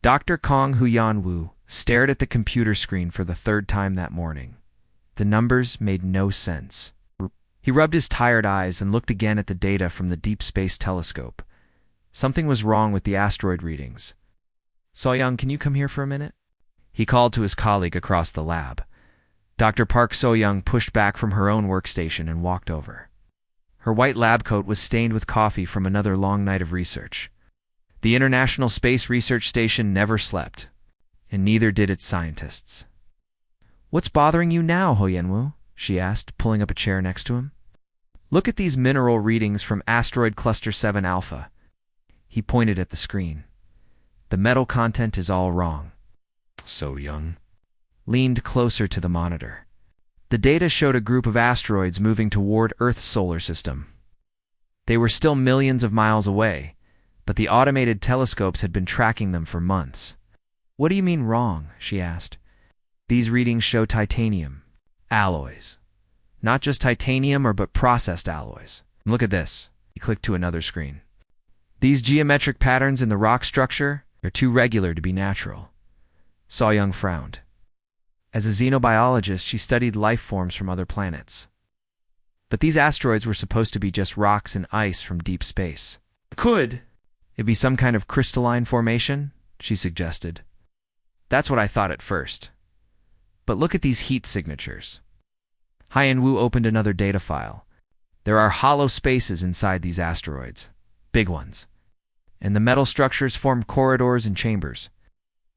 Dr. Kong Huyan-Wu stared at the computer screen for the third time that morning. The numbers made no sense. He rubbed his tired eyes and looked again at the data from the Deep Space Telescope. Something was wrong with the asteroid readings. So-young, can you come here for a minute? He called to his colleague across the lab. Dr. Park So-young pushed back from her own workstation and walked over. Her white lab coat was stained with coffee from another long night of research. The International Space Research Station never slept, and neither did its scientists. "What's bothering you now, Huyan-Wu?" she asked, pulling up a chair next to him. "Look at these mineral readings from Asteroid Cluster 7 Alpha." He pointed at the screen. "The metal content is all wrong." So-young leaned closer to the monitor. The data showed a group of asteroids moving toward Earth's solar system. They were still millions of miles away, but the automated telescopes had been tracking them for months. "What do you mean wrong?" she asked. "These readings show titanium alloys. Not just titanium but processed alloys. Look at this." He clicked to another screen. "These geometric patterns in the rock structure are too regular to be natural." So-young frowned. As a xenobiologist, she studied life forms from other planets. But these asteroids were supposed to be just rocks and ice from deep space. "Could it be some kind of crystalline formation?" she suggested. "That's what I thought at first. But look at these heat signatures." Huyan-Wu opened another data file. There are hollow spaces inside these asteroids, big ones, and the metal structures form corridors and chambers.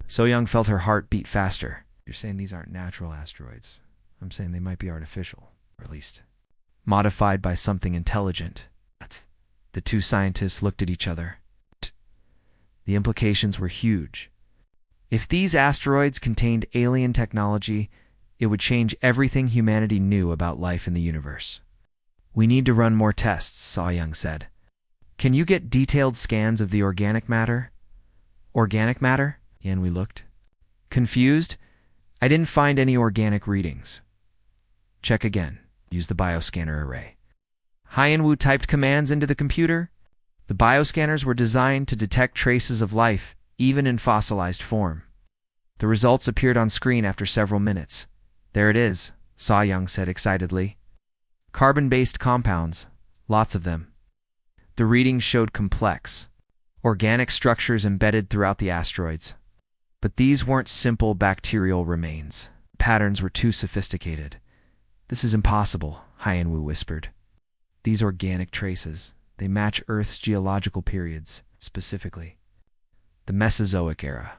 So-young felt her heart beat faster. "You're saying these aren't natural asteroids. I'm saying they might be artificial, or at least modified by something intelligent." The two scientists looked at each other. The implications were huge. If these asteroids contained alien technology, it would change everything humanity knew about life in the universe. "We need to run more tests," So-young said. "Can you get detailed scans of the organic matter?" "Organic matter?" Huyan-Wu looked confused. "I didn't find any organic readings." "Check again. Use the bioscanner array." Huyan-Wu typed commands into the computer. The bioscanners were designed to detect traces of life, even in fossilized form. The results appeared on screen after several minutes. "There it is," So-young said excitedly. "Carbon-based compounds, lots of them." The readings showed complex, organic structures embedded throughout the asteroids. But these weren't simple bacterial remains. Patterns were too sophisticated. "This is impossible," Huyan-Wu whispered. "These organic traces, they match Earth's geological periods, specifically the Mesozoic era."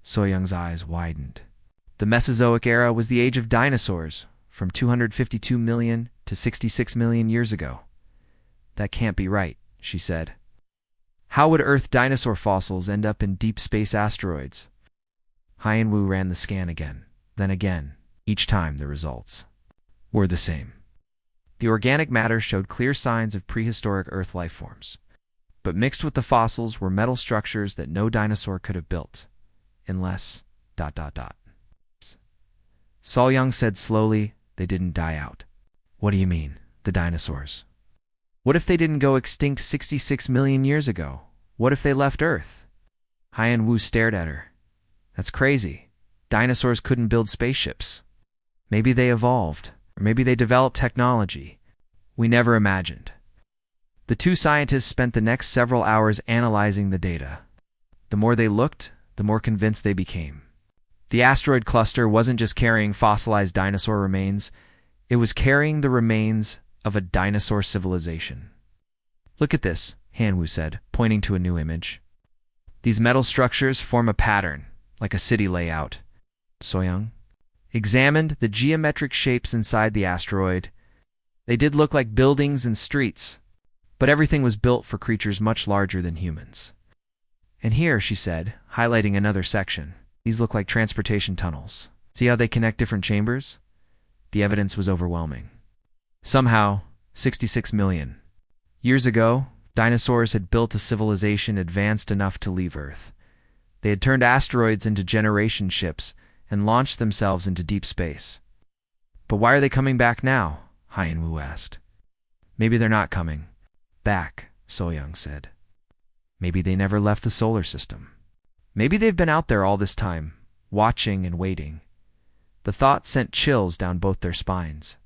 So-young's eyes widened. The Mesozoic era was the age of dinosaurs, from 252 million to 66 million years ago. "That can't be right," she said. "How would Earth dinosaur fossils end up in deep space asteroids?" Huyan-Wu ran the scan again, then again. Each time the results were the same. The organic matter showed clear signs of prehistoric Earth life forms. But mixed with the fossils were metal structures that no dinosaur could have built, unless... So-young said slowly, "They didn't die out." "What do you mean, the dinosaurs? What if they didn't go extinct 66 million years ago? What if they left Earth?" Huyan-Wu stared at her. "That's crazy. Dinosaurs couldn't build spaceships. Maybe they evolved, or maybe they developed technology we never imagined." The two scientists spent the next several hours analyzing the data. The more they looked, the more convinced they became. The asteroid cluster wasn't just carrying fossilized dinosaur remains, it was carrying the remains of a dinosaur civilization. "Look at this," Huyan-Wu said, pointing to a new image. "These metal structures form a pattern, like a city layout." So-young examined the geometric shapes inside the asteroid. They did look like buildings and streets, but everything was built for creatures much larger than humans. "And here," she said, highlighting another section, "these look like transportation tunnels. See how they connect different chambers?" The evidence was overwhelming. Somehow, 66 million years ago, dinosaurs had built a civilization advanced enough to leave Earth. They had turned asteroids into generation ships and launched themselves into deep space. "But why are they coming back now?" Huyan-Wu asked. "Maybe they're not coming back," So-young said. "Maybe they never left the solar system. Maybe they've been out there all this time, watching and waiting. The thought sent chills down both their spines.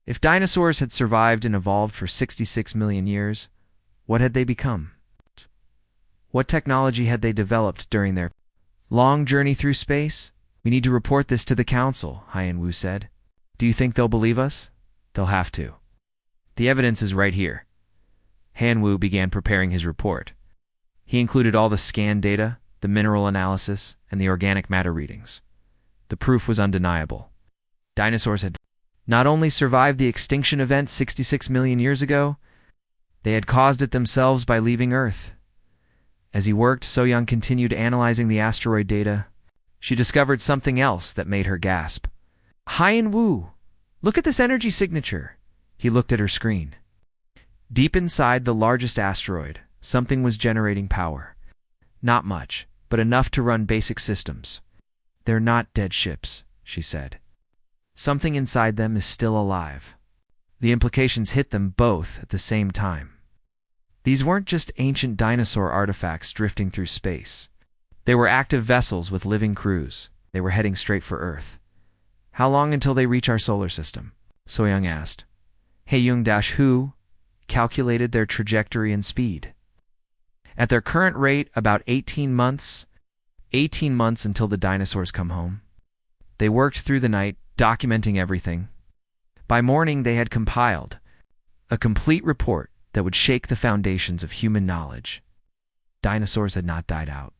If dinosaurs had survived and evolved for 66 million years, what had they become? What technology had they developed during their long journey through space? We need to report this to the council, Hyan-Wu said. Do you think they'll believe us? They'll have to. The evidence is right here. Han-Wu began preparing his report. He included all the scan data, the mineral analysis, and the organic matter readings. The proof was undeniable. Dinosaurs had not only survived the extinction event 66 million years ago, they had caused it themselves by leaving Earth. As he worked, So-Young continued analyzing the asteroid data. She discovered something else that made her gasp. Hyan-Wu, look at this energy signature. He looked at her screen. Deep inside the largest asteroid, something was generating power. Not much, but enough to run basic systems. They're not dead ships, she said. Something inside them is still alive. The implications hit them both at the same time. These weren't just ancient dinosaur artifacts drifting through space. They were active vessels with living crews. They were heading straight for Earth. How long until they reach our solar system? So-Young asked. He-Yung-Hu calculated their trajectory and speed. At their current rate, about 18 months. 18 months until the dinosaurs come home. They worked through the night, documenting everything. By morning, they had compiled a complete report that would shake the foundations of human knowledge. Dinosaurs had not died out.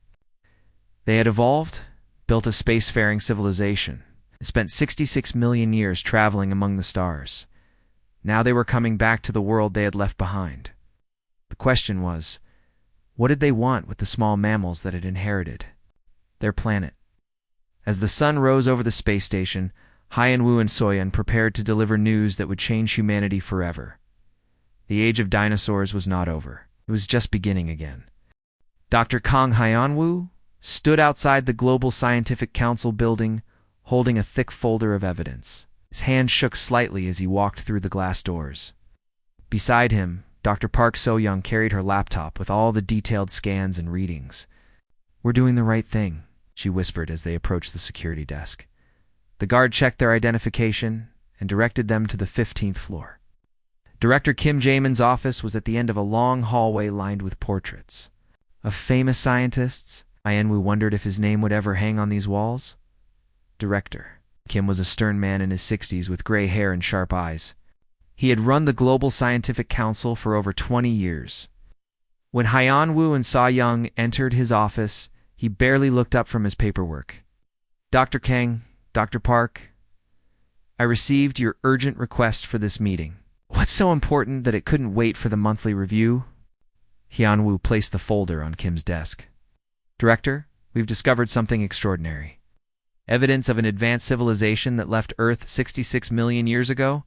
They had evolved, built a spacefaring civilization, and spent 66 million years traveling among the stars. Now they were coming back to the world they had left behind. The question was, what did they want with the small mammals that had inherited their planet? As the sun rose over the space station, Hyan-Wu and So-Young prepared to deliver news that would change humanity forever. The age of dinosaurs was not over. It was just beginning again. Dr. Kang Hyan-Wu stood outside the Global Scientific Council building, holding a thick folder of evidence. His hand shook slightly as he walked through the glass doors. Beside him, Dr. Park So-Young carried her laptop with all the detailed scans and readings. "We're doing the right thing," she whispered as they approached the security desk. The guard checked their identification and directed them to the 15th floor. Director Kim Jae-min's office was at the end of a long hallway lined with portraits of famous scientists. Hyan-Wu wondered if his name would ever hang on these walls. Director Kim was a stern man in his 60s with gray hair and sharp eyes. He had run the Global Scientific Council for over 20 years. When Hyan-Wu and So-Young entered his office, he barely looked up from his paperwork. "Dr. Kang, Dr. Park, I received your urgent request for this meeting. What's so important that it couldn't wait for the monthly review?" Hyan-Wu placed the folder on Kim's desk. "Director, we've discovered something extraordinary. Evidence of an advanced civilization that left Earth 66 million years ago?"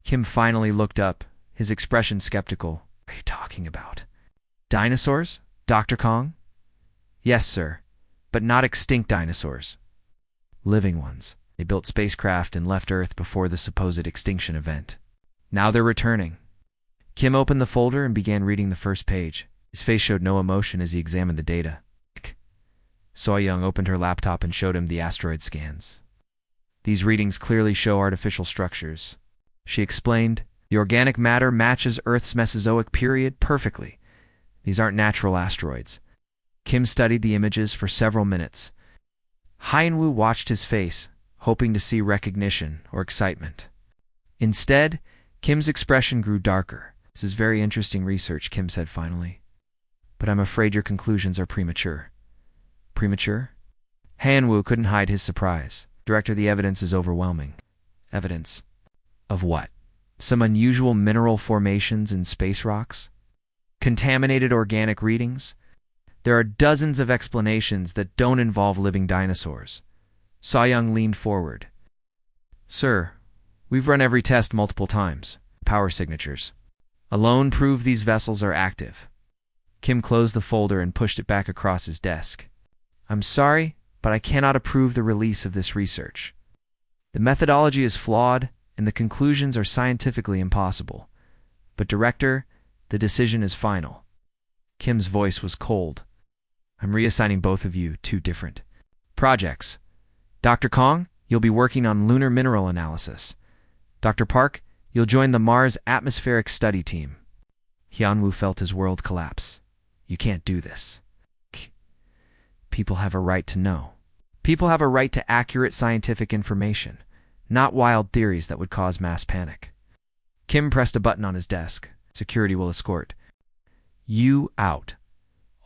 Kim finally looked up, his expression skeptical. "What are you talking about? Dinosaurs, Dr. Kong?" "Yes, sir, but not extinct dinosaurs. Living ones. They built spacecraft and left Earth before the supposed extinction event. Now they're returning." Kim opened the folder and began reading the first page. His face showed no emotion as he examined the data. So-Young opened her laptop and showed him the asteroid scans. "These readings clearly show artificial structures," she explained. "The organic matter matches Earth's Mesozoic period perfectly. These aren't natural asteroids." Kim studied the images for several minutes. Hyan-Wu watched his face, hoping to see recognition or excitement. Instead, Kim's expression grew darker. "This is very interesting research," Kim said finally. "But I'm afraid your conclusions are premature." "Premature?" Hyan-Wu couldn't hide his surprise. "Director, the evidence is overwhelming." "Evidence? Of what? Some unusual mineral formations in space rocks? Contaminated organic readings? There are dozens of explanations that don't involve living dinosaurs." So-Young leaned forward. "Sir, we've run every test multiple times. Power signatures alone prove these vessels are active." Kim closed the folder and pushed it back across his desk. "I'm sorry, but I cannot approve the release of this research. The methodology is flawed, and the conclusions are scientifically impossible. But, Director, the decision is final." Kim's voice was cold. I'm reassigning both of you to different projects. Dr. Kong, you'll be working on lunar mineral analysis. Dr. Park, you'll join the Mars atmospheric study team. Hyunwoo felt his world collapse. You can't do this. People have a right to know. People have a right to accurate scientific information, not wild theories that would cause mass panic. Kim pressed a button on his desk. Security will escort you out.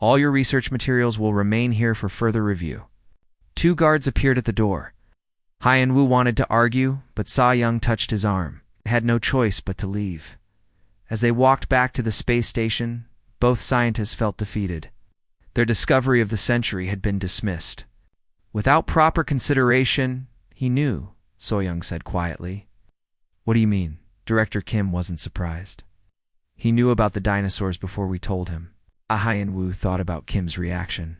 All your research materials will remain here for further review. 2 guards appeared at the door. Hyunwoo wanted to argue, but So-young touched his arm. They had no choice but to leave. As they walked back to the space station, both scientists felt defeated. Their discovery of the century had been dismissed. Without proper consideration, he knew, So-young said quietly. What do you mean? Director Kim wasn't surprised. He knew about the dinosaurs before we told him. Hyunwoo thought about Kim's reaction.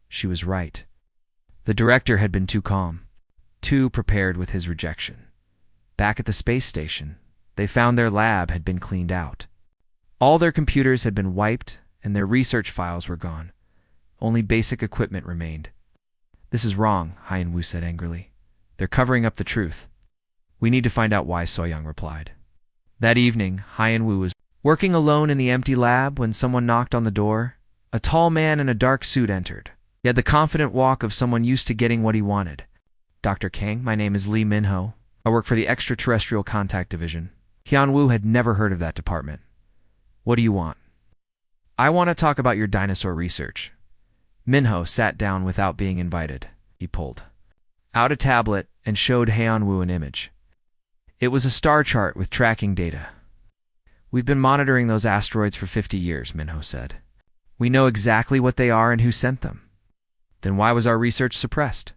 She was right. The director had been too calm, too prepared with his rejection. Back at the space station, they found their lab had been cleaned out. All their computers had been wiped and their research files were gone. Only basic equipment remained. This is wrong, Hyunwoo said angrily. They're covering up the truth. We need to find out why, So-young replied. That evening, Hyunwoo was working alone in the empty lab when someone knocked on the door. A tall man in a dark suit entered. He had the confident walk of someone used to getting what he wanted. Dr. Kang, my name is Lee Minho. I work for the Extraterrestrial Contact Division. Hyunwoo had never heard of that department. What do you want? I want to talk about your dinosaur research. Minho sat down without being invited. He pulled out a tablet and showed Hyunwoo an image. It was a star chart with tracking data. We've been monitoring those asteroids for 50 years, Minho said. We know exactly what they are and who sent them. Then why was our research suppressed?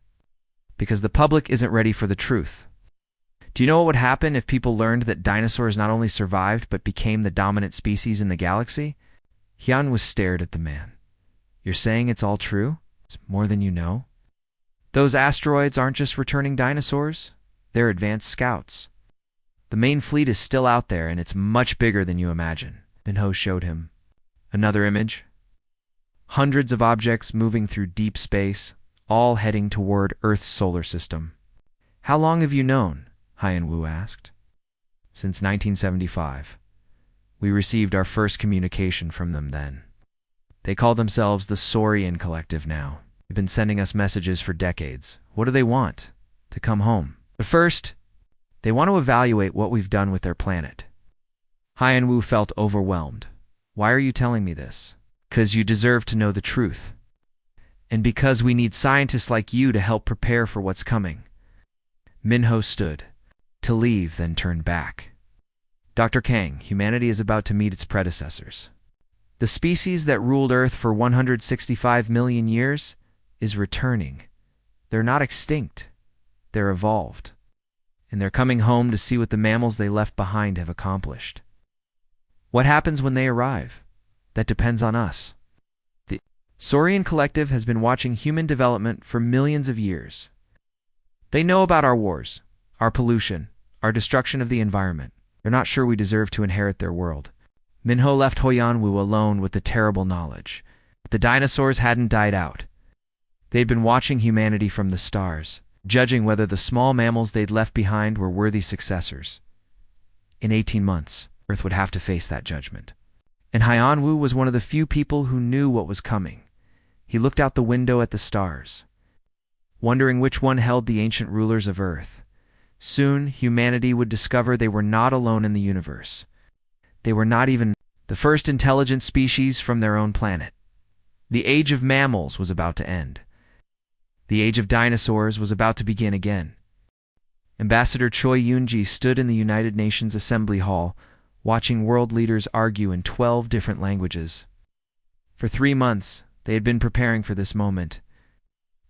Because the public isn't ready for the truth. Do you know what would happen if people learned that dinosaurs not only survived but became the dominant species in the galaxy? Hyunwoo stared at the man. You're saying it's all true? It's more than you know? Those asteroids aren't just returning dinosaurs. They're advanced scouts. The main fleet is still out there, and it's much bigger than you imagine. Minho showed him another image. Hundreds of objects moving through deep space, all heading toward Earth's solar system. How long have you known? Hyunwoo asked. Since 1975. We received our first communication from them then. They call themselves the Saurian Collective now. They've been sending us messages for decades. What do they want? To come home. But first, they want to evaluate what we've done with their planet. Hyunwoo felt overwhelmed. Why are you telling me this? Because you deserve to know the truth. And because we need scientists like you to help prepare for what's coming. Minho stood to leave, then turned back. Dr. Kang, humanity is about to meet its predecessors. The species that ruled Earth for 165 million years is returning. They're not extinct. They're evolved. And they're coming home to see what the mammals they left behind have accomplished. What happens when they arrive? That depends on us. The Saurian Collective has been watching human development for millions of years. They know about our wars, our pollution, our destruction of the environment. They're not sure we deserve to inherit their world. Minho left Hyunwoo alone with the terrible knowledge. The dinosaurs hadn't died out. They'd been watching humanity from the stars, judging whether the small mammals they'd left behind were worthy successors. In 18 months, Earth would have to face that judgment. And Hyunwoo was one of the few people who knew what was coming. He looked out the window at the stars, wondering which one held the ancient rulers of Earth. Soon, humanity would discover they were not alone in the universe. They were not even the first intelligent species from their own planet. The age of mammals was about to end. The age of dinosaurs was about to begin again. Ambassador Choi Yoon-ji stood in the United Nations Assembly Hall, watching world leaders argue in 12 different languages. For 3 months, they had been preparing for this moment.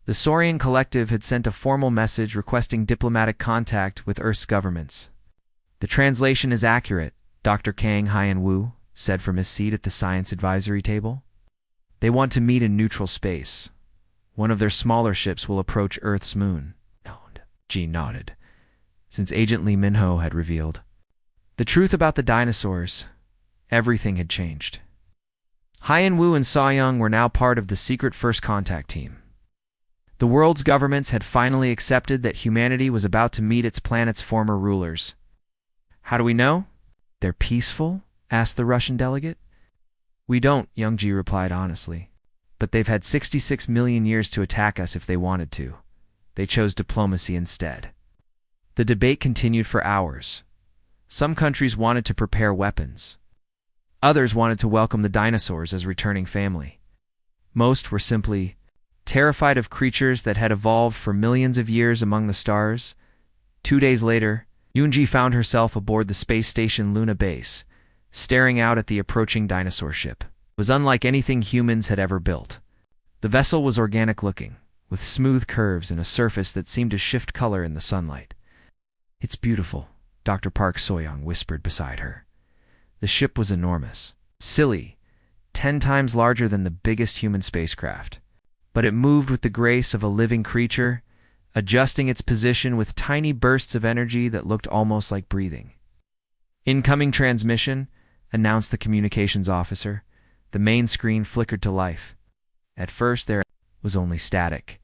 The Saurian Collective had sent a formal message requesting diplomatic contact with Earth's governments. The translation is accurate, Dr. Kang Hyunwoo said from his seat at the science advisory table. They want to meet in neutral space. One of their smaller ships will approach Earth's moon. G nodded, since Agent Lee Minho had revealed the truth about the dinosaurs. Everything had changed. Haiyan Wu and Saoyang were now part of the secret First Contact team. The world's governments had finally accepted that humanity was about to meet its planet's former rulers. How do we know? They're peaceful? Asked the Russian delegate. We don't, Youngji replied honestly. But they've had 66 million years to attack us if they wanted to. They chose diplomacy instead. The debate continued for hours. Some countries wanted to prepare weapons. Others wanted to welcome the dinosaurs as returning family. Most were simply terrified of creatures that had evolved for millions of years among the stars. 2 days later, Yoonji found herself aboard the space station Luna Base, staring out at the approaching dinosaur ship. It was unlike anything humans had ever built. The vessel was organic-looking, with smooth curves and a surface that seemed to shift color in the sunlight. It's beautiful, Dr. Park Soyoung whispered beside her. The ship was enormous, silly, 10 times larger than the biggest human spacecraft. But it moved with the grace of a living creature, adjusting its position with tiny bursts of energy that looked almost like breathing. Incoming transmission, announced the communications officer. The main screen flickered to life. At first there was only static.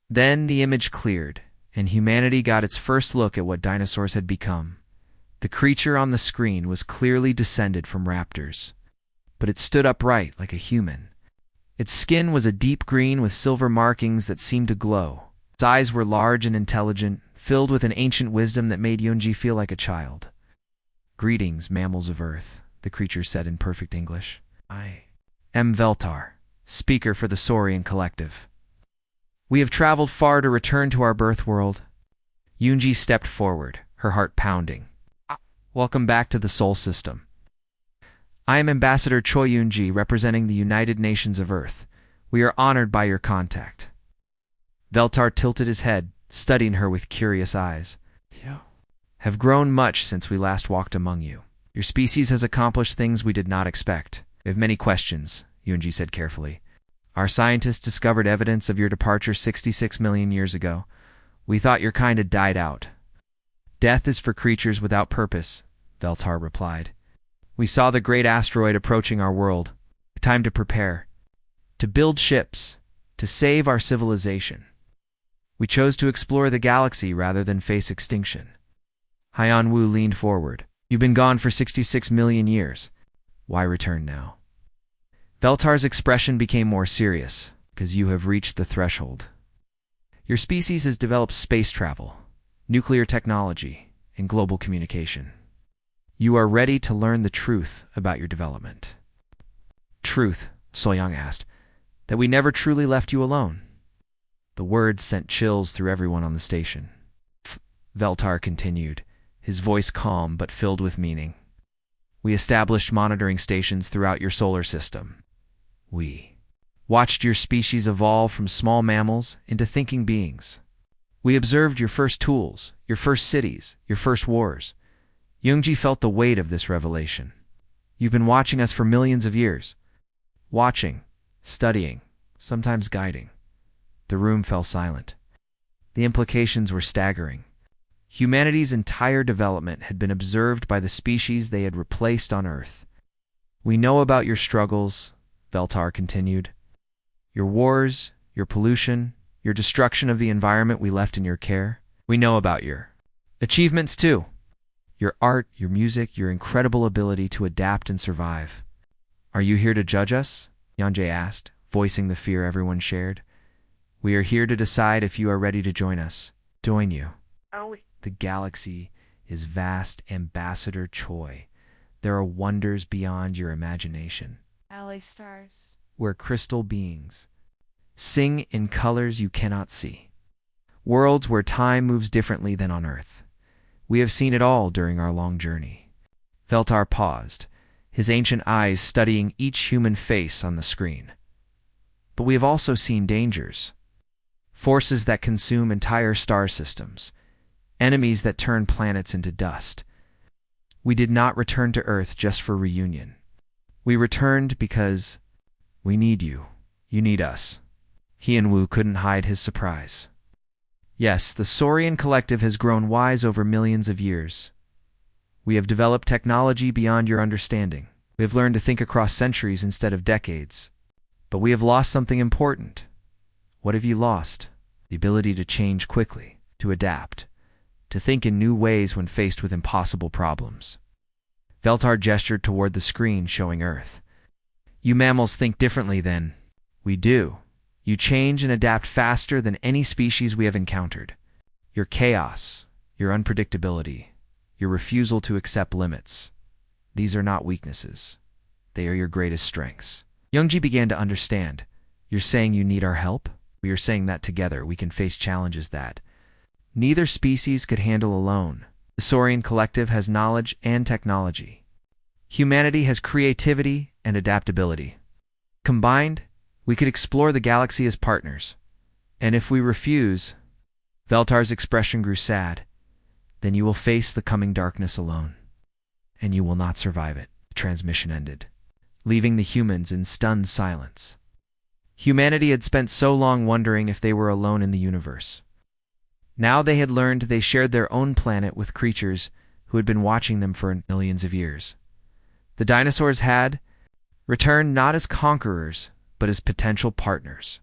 Then the image cleared, and humanity got its first look at what dinosaurs had become. The creature on the screen was clearly descended from raptors, but it stood upright like a human. Its skin was a deep green with silver markings that seemed to glow. Its eyes were large and intelligent, filled with an ancient wisdom that made Yoonji feel like a child. Greetings, mammals of Earth, the creature said in perfect English. I am Veltar, speaker for the Saurian Collective. We have traveled far to return to our birth world. Yoonji stepped forward, her heart pounding. Welcome back to the Sol System. I am Ambassador Choi Yoonji, representing the United Nations of Earth. We are honored by your contact. Veltar tilted his head, studying her with curious eyes. You have grown much since we last walked among you. Your species has accomplished things we did not expect. We have many questions, Yoonji said carefully. Our scientists discovered evidence of your departure 66 million years ago. We thought your kind had died out. Death is for creatures without purpose, Veltar replied. We saw the great asteroid approaching our world. Time to prepare. To build ships. To save our civilization. We chose to explore the galaxy rather than face extinction. Haiyan Wu leaned forward. You've been gone for 66 million years. Why return now? Veltar's expression became more serious, because you have reached the threshold. Your species has developed space travel, nuclear technology, and global communication. You are ready to learn the truth about your development. Truth, Soyoung asked, that we never truly left you alone. The words sent chills through everyone on the station. Veltar continued, his voice calm but filled with meaning. We established monitoring stations throughout your solar system. We watched your species evolve from small mammals into thinking beings. We observed your first tools, your first cities, your first wars. Yoonji felt the weight of this revelation. You've been watching us for millions of years. Watching, studying, sometimes guiding. The room fell silent. The implications were staggering. Humanity's entire development had been observed by the species they had replaced on Earth. We know about your struggles, Veltar continued. Your wars, your pollution, your destruction of the environment we left in your care. We know about your achievements too. Your art, your music, your incredible ability to adapt and survive. Are you here to judge us? Yeonjae asked, voicing the fear everyone shared. We are here to decide if you are ready to join us. Join you. The galaxy is vast, Ambassador Choi. There are wonders beyond your imagination. LA stars. Where crystal beings sing in colors you cannot see. Worlds where time moves differently than on Earth. We have seen it all during our long journey. Veltar paused, his ancient eyes studying each human face on the screen. But we have also seen dangers. Forces that consume entire star systems. Enemies that turn planets into dust. We did not return to Earth just for reunion. We returned because we need you. You need us. Haiyan Wu couldn't hide his surprise. Yes, the Saurian Collective has grown wise over millions of years. We have developed technology beyond your understanding. We have learned to think across centuries instead of decades. But we have lost something important. What have you lost? The ability to change quickly, to adapt, to think in new ways when faced with impossible problems. Veltar gestured toward the screen showing Earth. You mammals think differently than we do. You change and adapt faster than any species we have encountered. Your chaos, your unpredictability, your refusal to accept limits. These are not weaknesses. They are your greatest strengths. Youngji began to understand. You're saying you need our help? We are saying that together we can face challenges that neither species could handle alone. The Saurian collective has knowledge and technology. Humanity has creativity and adaptability. Combined, we could explore the galaxy as partners. And if we refuse, Veltar's expression grew sad, then you will face the coming darkness alone. And you will not survive it. The transmission ended, leaving the humans in stunned silence. Humanity had spent so long wondering if they were alone in the universe. Now they had learned they shared their own planet with creatures who had been watching them for millions of years. The dinosaurs had returned not as conquerors, but as potential partners.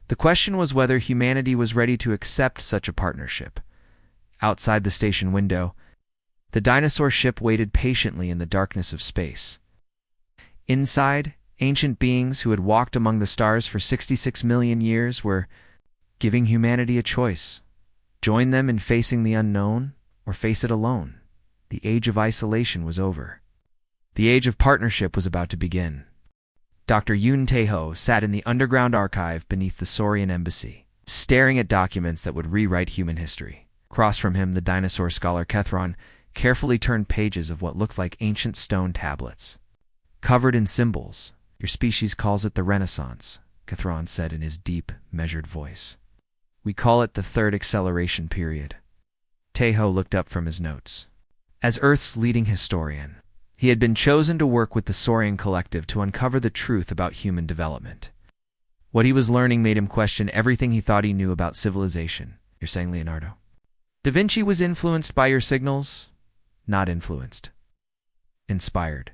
The question was whether humanity was ready to accept such a partnership. Outside the station window, the dinosaur ship waited patiently in the darkness of space. Inside, ancient beings who had walked among the stars for 66 million years were giving humanity a choice. Join them in facing the unknown, or face it alone. The age of isolation was over. The age of partnership was about to begin. Dr. Yun Taeho sat in the underground archive beneath the Saurian embassy, staring at documents that would rewrite human history. Across from him, the dinosaur scholar Kethron carefully turned pages of what looked like ancient stone tablets. Covered in symbols. Your species calls it the Renaissance, Kethron said in his deep, measured voice. We call it the third acceleration period. Taeho looked up from his notes. As Earth's leading historian, he had been chosen to work with the Saurian collective to uncover the truth about human development. What he was learning made him question everything he thought he knew about civilization. You're saying, Leonardo? Da Vinci was influenced by your signals? Not influenced. Inspired.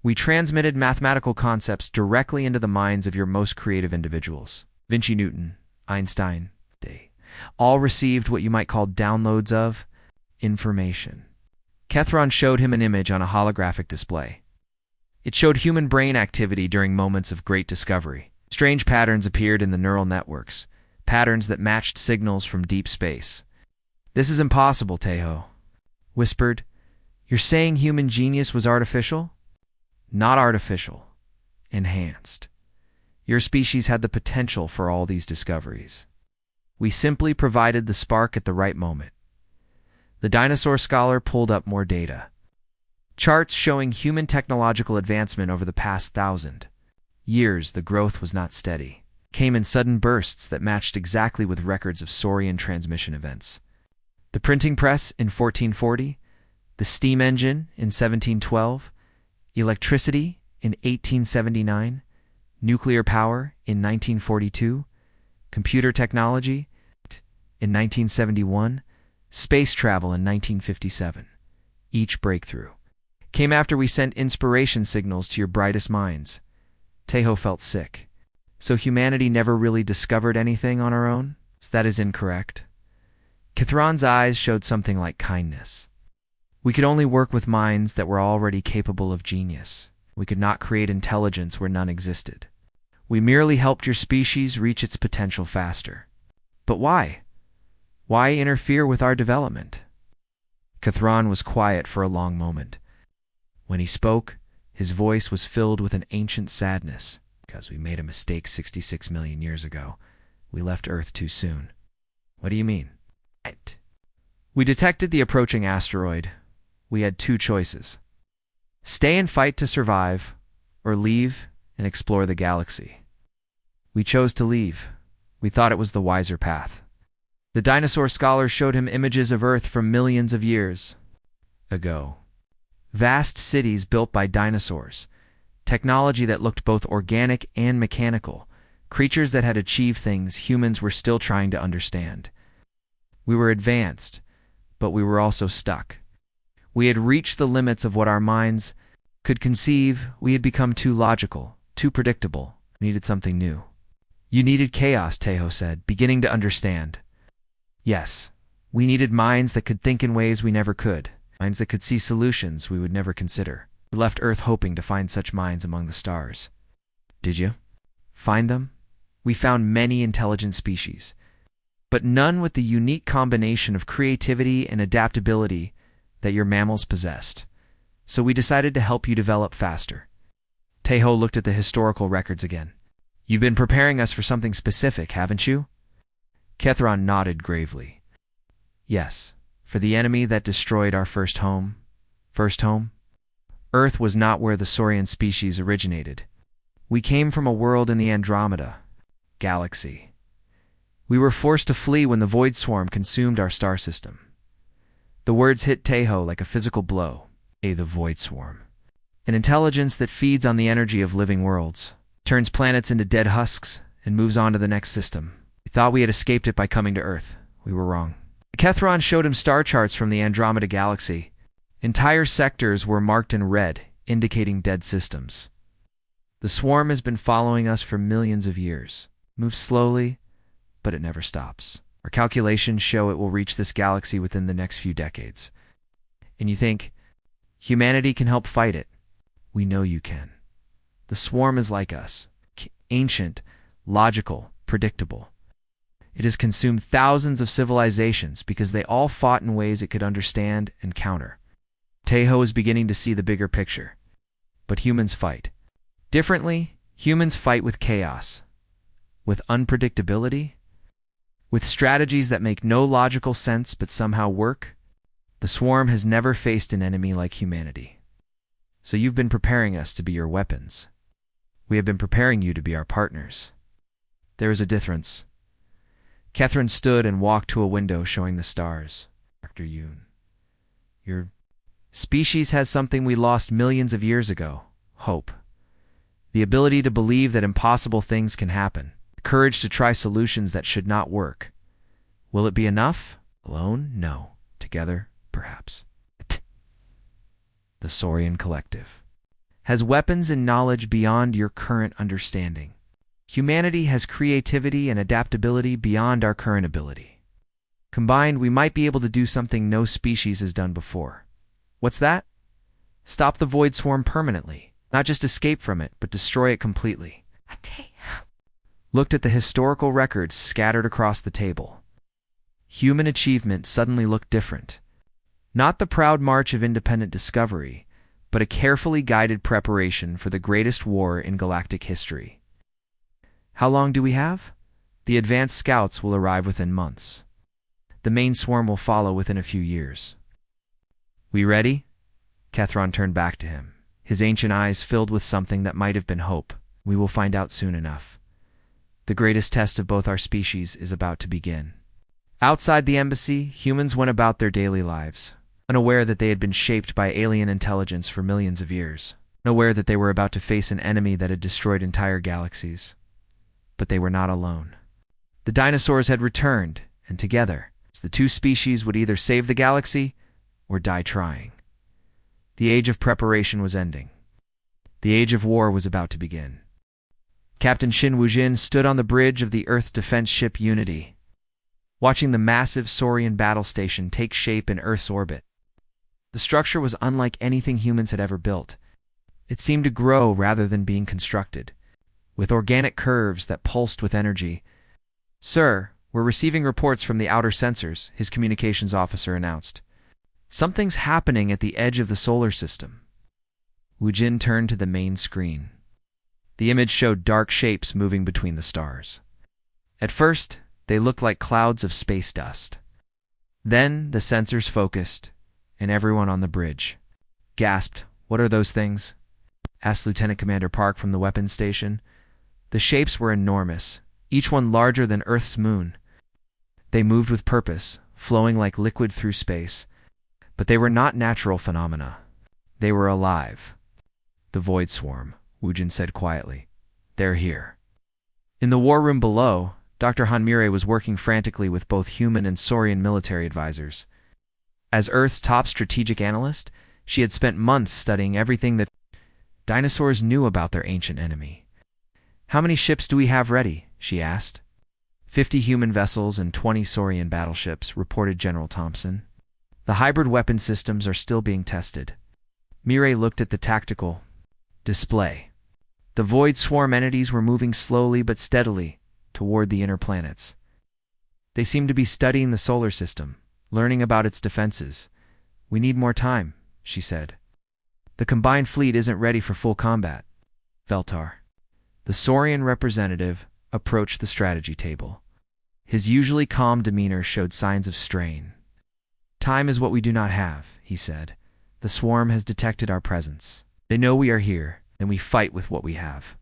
We transmitted mathematical concepts directly into the minds of your most creative individuals. Vinci, Newton, Einstein, they all received what you might call downloads of information. Kethron showed him an image on a holographic display. It showed human brain activity during moments of great discovery. Strange patterns appeared in the neural networks, patterns that matched signals from deep space. This is impossible, Taeho whispered. You're saying human genius was artificial? Not artificial. Enhanced. Your species had the potential for all these discoveries. We simply provided the spark at the right moment. The dinosaur scholar pulled up more data. Charts showing human technological advancement over the past 1,000 years. The growth was not steady. Came in sudden bursts that matched exactly with records of Saurian transmission events. The printing press in 1440, the steam engine in 1712, electricity in 1879, nuclear power in 1942, computer technology in 1971, space travel in 1957. Each breakthrough came after we sent inspiration signals to your brightest minds. Taeho felt sick. So humanity never really discovered anything on our own? That is incorrect. Kethron's eyes showed something like kindness. We could only work with minds that were already capable of genius. We could not create intelligence where none existed. We merely helped your species reach its potential faster. But why? Why interfere with our development? Kethron was quiet for a long moment. When he spoke, his voice was filled with an ancient sadness. Because we made a mistake 66 million years ago. We left Earth too soon. What do you mean? We detected the approaching asteroid. We had two choices. Stay and fight to survive, or leave and explore the galaxy. We chose to leave. We thought it was the wiser path. The dinosaur scholar showed him images of Earth from millions of years ago. Vast cities built by dinosaurs. Technology that looked both organic and mechanical. Creatures that had achieved things humans were still trying to understand. We were advanced, but we were also stuck. We had reached the limits of what our minds could conceive, we had become too logical, too predictable, needed something new. You needed chaos, Tejo said, beginning to understand. Yes, we needed minds that could think in ways we never could, minds that could see solutions we would never consider. We left Earth hoping to find such minds among the stars. Did you find them? We found many intelligent species, but none with the unique combination of creativity and adaptability that your mammals possessed. So we decided to help you develop faster. Tejo looked at the historical records again. You've been preparing us for something specific, haven't you? Kethron nodded gravely. Yes, for the enemy that destroyed our first home. First home? Earth was not where the Saurian species originated. We came from a world in the Andromeda galaxy. We were forced to flee when the Void Swarm consumed our star system. The words hit Tejo like a physical blow. The Void Swarm. An intelligence that feeds on the energy of living worlds, turns planets into dead husks, and moves on to the next system. We thought we had escaped it by coming to Earth. We were wrong. Kethron showed him star charts from the Andromeda galaxy. Entire sectors were marked in red, indicating dead systems. The swarm has been following us for millions of years. Moves slowly, but it never stops. Our calculations show it will reach this galaxy within the next few decades. And you think, humanity can help fight it? We know you can. The swarm is like us, ancient, logical, predictable. It has consumed thousands of civilizations because they all fought in ways it could understand and counter. Tejo is beginning to see the bigger picture. But humans fight. Differently, humans fight with chaos, with unpredictability, with strategies that make no logical sense but somehow work. The swarm has never faced an enemy like humanity. So you've been preparing us to be your weapons. We have been preparing you to be our partners. There is a difference. Kethron stood and walked to a window showing the stars. Dr. Yoon, your species has something we lost millions of years ago. Hope. The ability to believe that impossible things can happen. The courage to try solutions that should not work. Will it be enough? Alone? No. Together? Perhaps. The Saurian Collective has weapons and knowledge beyond your current understanding. Humanity has creativity and adaptability beyond our current ability. Combined, we might be able to do something no species has done before. What's that? Stop the Void Swarm permanently. Not just escape from it, but destroy it completely. Looked at the historical records scattered across the table. Human achievement suddenly looked different. Not the proud march of independent discovery, but a carefully guided preparation for the greatest war in galactic history. How long do we have? The advanced scouts will arrive within months. The main swarm will follow within a few years. We ready? Kethron turned back to him, his ancient eyes filled with something that might have been hope. We will find out soon enough. The greatest test of both our species is about to begin. Outside the embassy, humans went about their daily lives, unaware that they had been shaped by alien intelligence for millions of years, unaware that they were about to face an enemy that had destroyed entire galaxies. But they were not alone. The dinosaurs had returned, and together, the two species would either save the galaxy or die trying. The age of preparation was ending. The age of war was about to begin. Captain Shin Wujin stood on the bridge of the Earth's defense ship Unity, watching the massive Saurian battle station take shape in Earth's orbit. The structure was unlike anything humans had ever built. It seemed to grow rather than being constructed, with organic curves that pulsed with energy. "Sir, we're receiving reports from the outer sensors," his communications officer announced. "Something's happening at the edge of the solar system." Wujin turned to the main screen. The image showed dark shapes moving between the stars. At first, they looked like clouds of space dust. Then the sensors focused, and everyone on the bridge gasped. "What are those things?" asked Lieutenant Commander Park from the weapons station. The shapes were enormous, each one larger than Earth's moon. They moved with purpose, flowing like liquid through space. But they were not natural phenomena. They were alive. "The Void Swarm," Wujin said quietly. "They're here." In the war room below, Dr. Hanmire was working frantically with both human and Saurian military advisors. As Earth's top strategic analyst, she had spent months studying everything that Dinosaurs knew about their ancient enemy. "How many ships do we have ready?" she asked. 50 human vessels and 20 Saurian battleships, reported General Thompson. The hybrid weapon systems are still being tested. Mireille looked at the tactical display. The void swarm entities were moving slowly but steadily toward the inner planets. They seemed to be studying the solar system, learning about its defenses. "We need more time," she said. "The combined fleet isn't ready for full combat." Veltar, the Saurian representative, approached the strategy table. His usually calm demeanor showed signs of strain. "Time is what we do not have," he said. "The swarm has detected our presence. They know we are here, and we fight with what we have."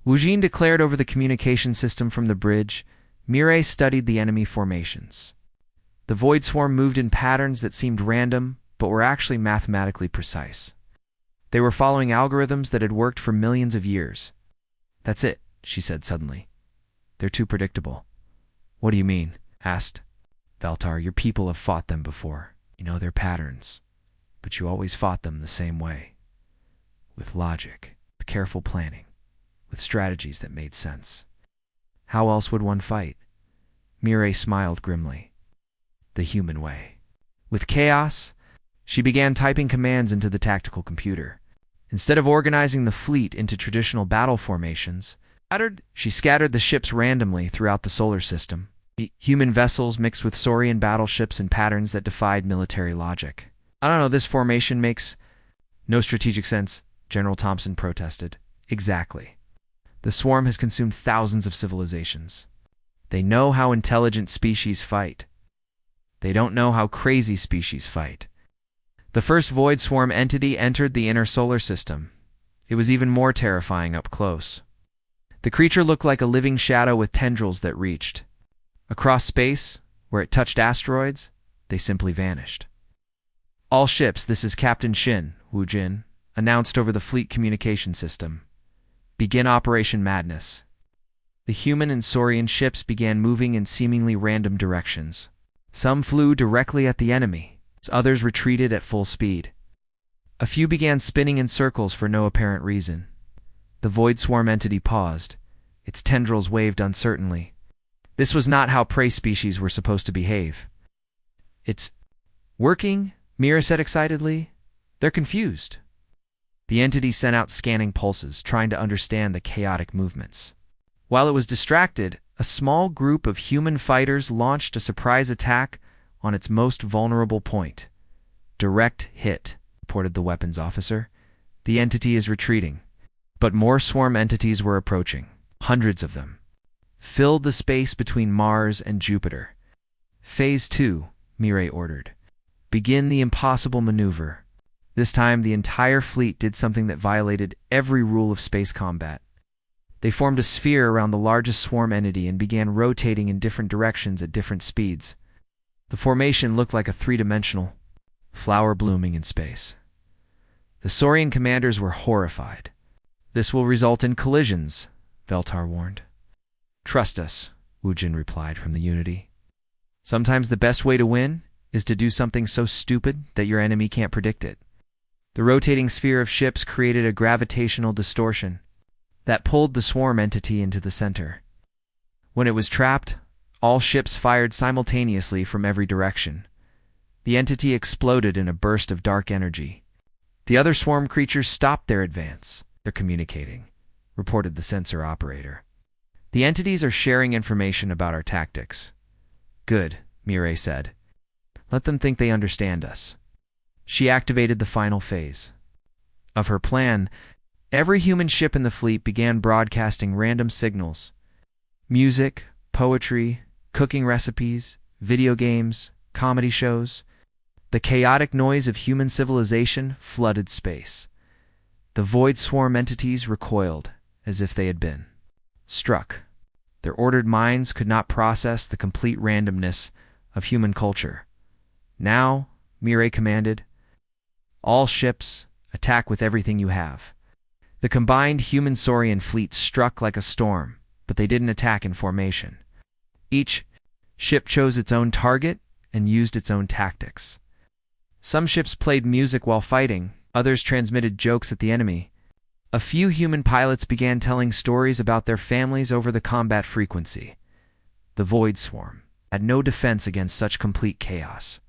Wujin declared over the communication system from the bridge. Mireille studied the enemy formations. The void swarm moved in patterns that seemed random, but were actually mathematically precise. They were following algorithms that had worked for millions of years. "That's it," she said suddenly. "They're too predictable." "What do you mean?" asked Veltar. "Your people have fought them before. You know their patterns. But you always fought them the same way. With logic, with careful planning, with strategies that made sense. How else would one fight?" Mireille smiled grimly. "The human way." With chaos, she began typing commands into the tactical computer. Instead of organizing the fleet into traditional battle formations, she scattered the ships randomly throughout the solar system. Human vessels mixed with Saurian battleships in patterns that defied military logic. "I don't know, this formation makes no strategic sense," General Thompson protested. "Exactly. The swarm has consumed thousands of civilizations. They know how intelligent species fight. They don't know how crazy species fight." The first void swarm entity entered the inner solar system. It was even more terrifying up close. The creature looked like a living shadow with tendrils that reached across space. Where it touched asteroids, they simply vanished. "All ships, this is Captain Shin," Wu Jin announced over the fleet communication system. "Begin Operation Madness." The human and Saurian ships began moving in seemingly random directions. Some flew directly at the enemy. Others retreated at full speed. A few began spinning in circles for no apparent reason. The void swarm entity paused. Its tendrils waved uncertainly. This was not how prey species were supposed to behave. "It's working," Mira said excitedly. "They're confused." The entity sent out scanning pulses, trying to understand the chaotic movements. While it was distracted, a small group of human fighters launched a surprise attack on its most vulnerable point. "Direct hit," reported the weapons officer. "The entity is retreating." But more swarm entities were approaching. Hundreds of them filled the space between Mars and Jupiter. "Phase 2, Mireille ordered. "Begin the impossible maneuver." This time, the entire fleet did something that violated every rule of space combat. They formed a sphere around the largest swarm entity and began rotating in different directions at different speeds. The formation looked like a three-dimensional flower blooming in space. The Saurian commanders were horrified. "This will result in collisions," Veltar warned. "Trust us," Wu Jin replied from the Unity. "Sometimes the best way to win is to do something so stupid that your enemy can't predict it." The rotating sphere of ships created a gravitational distortion that pulled the swarm entity into the center. When it was trapped, all ships fired simultaneously from every direction. The entity exploded in a burst of dark energy. The other swarm creatures stopped their advance. "They're communicating," reported the sensor operator. "The entities are sharing information about our tactics." "Good," Mireille said. "Let them think they understand us." She activated the final phase of her plan. Every human ship in the fleet began broadcasting random signals. Music, poetry, cooking recipes, video games, comedy shows. The chaotic noise of human civilization flooded space. The void swarm entities recoiled as if they had been struck. Their ordered minds could not process the complete randomness of human culture. "Now," Mireille commanded, "all ships, attack with everything you have." The combined human-Saurian fleet struck like a storm, but they didn't attack in formation. Each ship chose its own target and used its own tactics. Some ships played music while fighting, others transmitted jokes at the enemy. A few human pilots began telling stories about their families over the combat frequency. The Void Swarm had no defense against such complete chaos.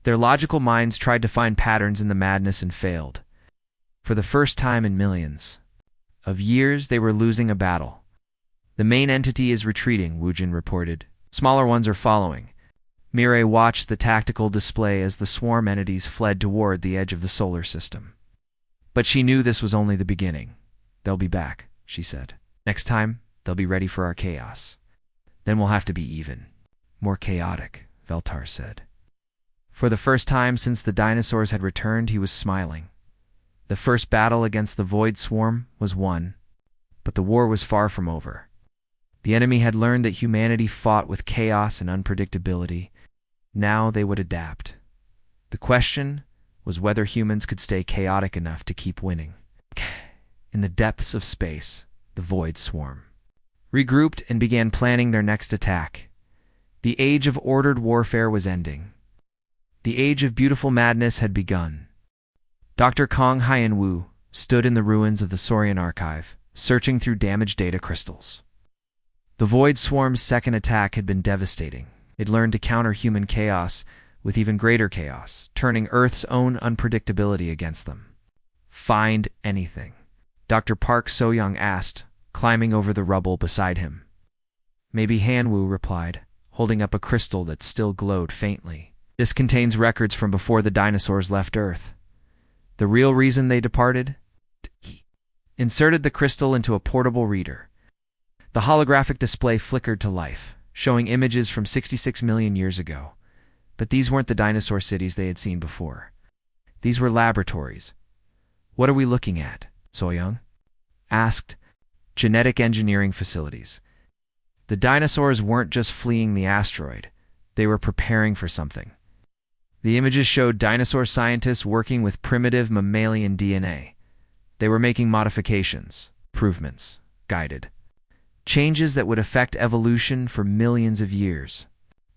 Their logical minds tried to find patterns in the madness and failed. For the first time in millions of years, they were losing a battle. The main entity is retreating, Woojin reported. Smaller ones are following. Mireille watched the tactical display as the swarm entities fled toward the edge of the solar system. But she knew this was only the beginning. They'll be back, she said. Next time, they'll be ready for our chaos. Then we'll have to be even. More chaotic, Veltar said. For the first time since the dinosaurs had returned, he was smiling. The first battle against the Void Swarm was won, but the war was far from over. The enemy had learned that humanity fought with chaos and unpredictability. Now they would adapt. The question was whether humans could stay chaotic enough to keep winning. In the depths of space, the Void Swarm regrouped and began planning their next attack. The age of ordered warfare was ending. The age of beautiful madness had begun. Dr. Kong Hyenwu stood in the ruins of the Saurian archive, searching through damaged data crystals. The Void Swarm's second attack had been devastating. It learned to counter human chaos with even greater chaos, turning Earth's own unpredictability against them. Find anything, Dr. Park So-young asked, climbing over the rubble beside him. Maybe, Hanwu replied, holding up a crystal that still glowed faintly. This contains records from before the dinosaurs left Earth. The real reason they departed? He inserted the crystal into a portable reader. The holographic display flickered to life, showing images from 66 million years ago. But these weren't the dinosaur cities they had seen before. These were laboratories. What are we looking at? So-young asked. Genetic engineering facilities. The dinosaurs weren't just fleeing the asteroid. They were preparing for something. The images showed dinosaur scientists working with primitive mammalian DNA. They were making modifications, improvements, guided changes that would affect evolution for millions of years.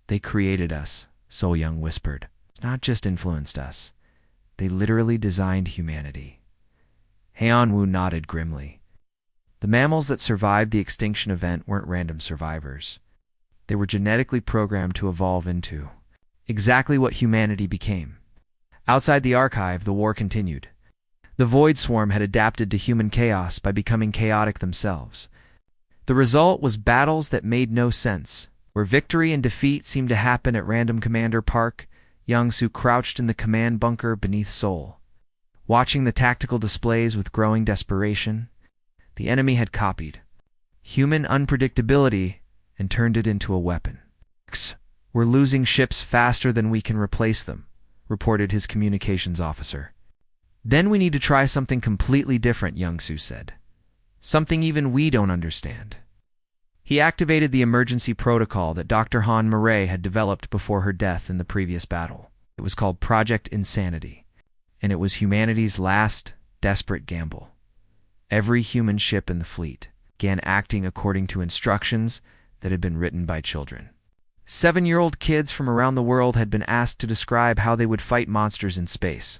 They created us, So-young whispered. Not just influenced us. They literally designed humanity. Hyeonwoo nodded grimly. The mammals that survived the extinction event weren't random survivors. They were genetically programmed to evolve into exactly what humanity became. Outside the archive, the war continued. The Void Swarm had adapted to human chaos by becoming chaotic themselves. The result was battles that made no sense, where victory and defeat seemed to happen at random. Commander Park Young-soo crouched in the command bunker beneath Seoul, watching the tactical displays with growing desperation. The enemy had copied human unpredictability and turned it into a weapon. We're losing ships faster than we can replace them, reported his communications officer. Then we need to try something completely different, Young-soo said. Something even we don't understand. He activated the emergency protocol that Dr. Han Murray had developed before her death in the previous battle. It was called Project Insanity, and it was humanity's last, desperate gamble. Every human ship in the fleet began acting according to instructions that had been written by children. 7-year-old kids from around the world had been asked to describe how they would fight monsters in space.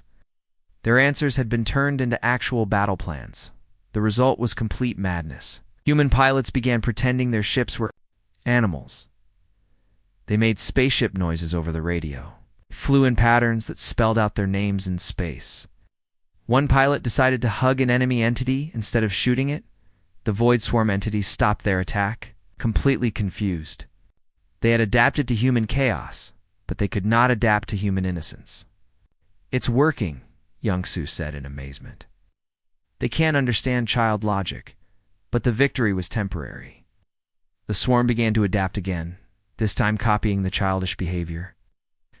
Their answers had been turned into actual battle plans. The result was complete madness. Human pilots began pretending their ships were animals. They made spaceship noises over the radio, flew in patterns that spelled out their names in space. One pilot decided to hug an enemy entity instead of shooting it. The Void Swarm entities stopped their attack, completely confused. They had adapted to human chaos, but they could not adapt to human innocence. It's working, Young-soo said in amazement. They can't understand child logic, but the victory was temporary. The swarm began to adapt again, this time copying the childish behavior.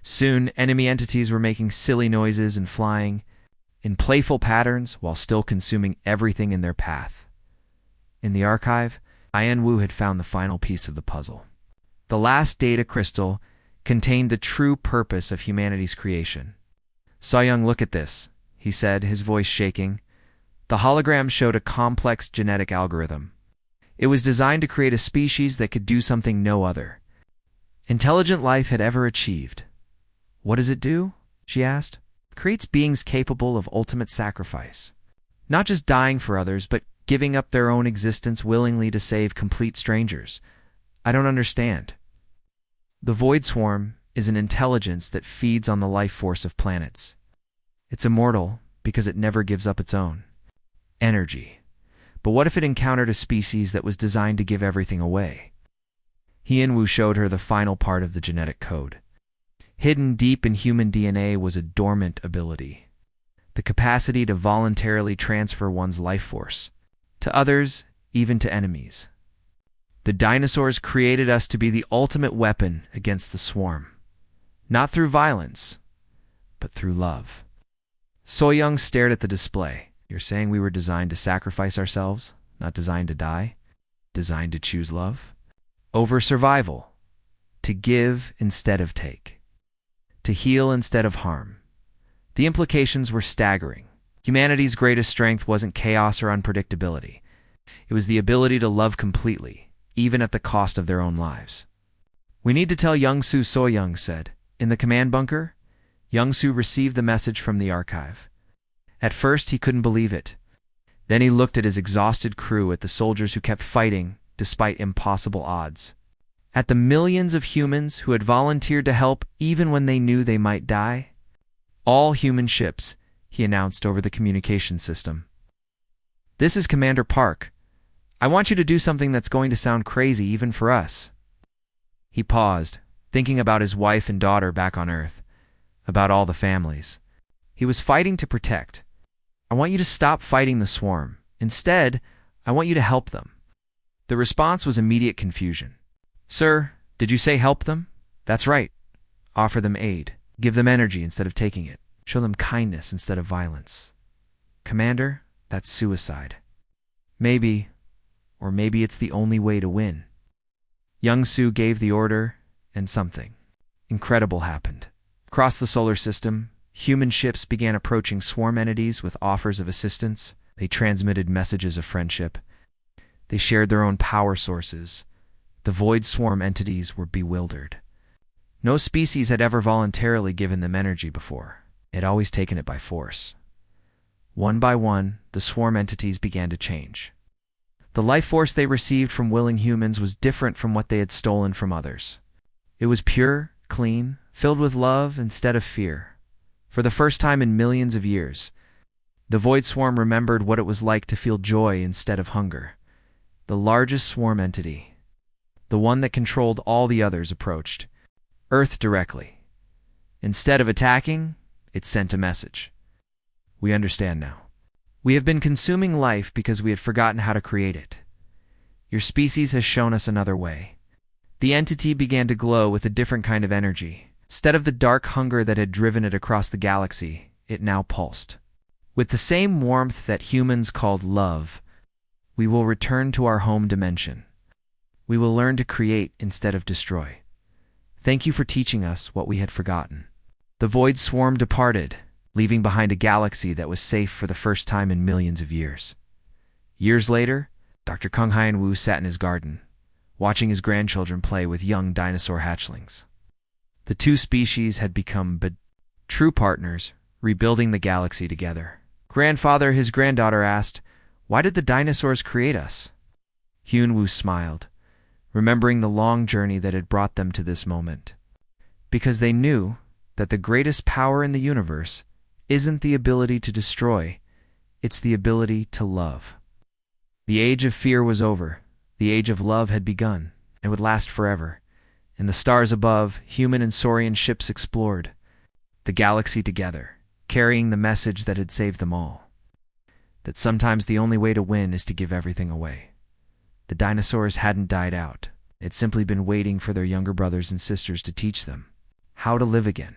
Soon, enemy entities were making silly noises and flying in playful patterns while still consuming everything in their path. In the archive, Hyenwu had found the final piece of the puzzle. The last data crystal contained the true purpose of humanity's creation. So-young, look at this, he said, his voice shaking. The hologram showed a complex genetic algorithm. It was designed to create a species that could do something no other intelligent life had ever achieved. What does it do? She asked. It creates beings capable of ultimate sacrifice. Not just dying for others, but giving up their own existence willingly to save complete strangers. I don't understand. The Void Swarm is an intelligence that feeds on the life force of planets. It's immortal because it never gives up its own energy. But what if it encountered a species that was designed to give everything away? Hien-Wu showed her the final part of the genetic code. Hidden deep in human DNA was a dormant ability, the capacity to voluntarily transfer one's life force to others, even to enemies. The dinosaurs created us to be the ultimate weapon against the swarm, not through violence, but through love. So-Young stared at the display. You're saying we were designed to sacrifice ourselves, not designed to die? Designed to choose love? Over survival. To give instead of take. To heal instead of harm. The implications were staggering. Humanity's greatest strength wasn't chaos or unpredictability. It was the ability to love completely, even at the cost of their own lives. We need to tell Young-Su, So-Young said. In the command bunker, Young-Su received the message from the archive. At first, he couldn't believe it. Then he looked at his exhausted crew, at the soldiers who kept fighting despite impossible odds. At the millions of humans who had volunteered to help even when they knew they might die. All human ships, he announced over the communication system. This is Commander Park. I want you to do something that's going to sound crazy even for us. He paused, thinking about his wife and daughter back on Earth, about all the families he was fighting to protect. I want you to stop fighting the swarm. Instead, I want you to help them. The response was immediate confusion. Sir, did you say help them? That's right. Offer them aid. Give them energy instead of taking it. Show them kindness instead of violence. Commander, that's suicide. Maybe, or maybe it's the only way to win. Young-Su gave the order, and something incredible happened. Across the solar system, human ships began approaching swarm entities with offers of assistance. They transmitted messages of friendship. They shared their own power sources. The Void Swarm entities were bewildered. No species had ever voluntarily given them energy before. It had always taken it by force. One by one, the swarm entities began to change. The life force they received from willing humans was different from what they had stolen from others. It was pure, clean, filled with love instead of fear. For the first time in millions of years, the Void Swarm remembered what it was like to feel joy instead of hunger. The largest swarm entity, the one that controlled all the others, approached Earth directly. Instead of attacking, it sent a message. We understand now. We have been consuming life because we had forgotten how to create it. Your species has shown us another way. The entity began to glow with a different kind of energy. Instead of the dark hunger that had driven it across the galaxy, it now pulsed. With the same warmth that humans called love, we will return to our home dimension. We will learn to create instead of destroy. Thank you for teaching us what we had forgotten. The Void Swarm departed, leaving behind a galaxy that was safe for the first time in millions of years. Years later, Dr. Kung Hien-Wu sat in his garden, watching his grandchildren play with young dinosaur hatchlings. The two species had become true partners, rebuilding the galaxy together. Grandfather, his granddaughter asked, "Why did the dinosaurs create us?" Hien-Wu smiled, remembering the long journey that had brought them to this moment. Because they knew that the greatest power in the universe isn't the ability to destroy, it's the ability to love. The age of fear was over. The age of love had begun, and would last forever. In the stars above, human and saurian ships explored the galaxy together, carrying the message that had saved them all. That sometimes the only way to win is to give everything away. The dinosaurs hadn't died out. They'd simply been waiting for their younger brothers and sisters to teach them how to live again.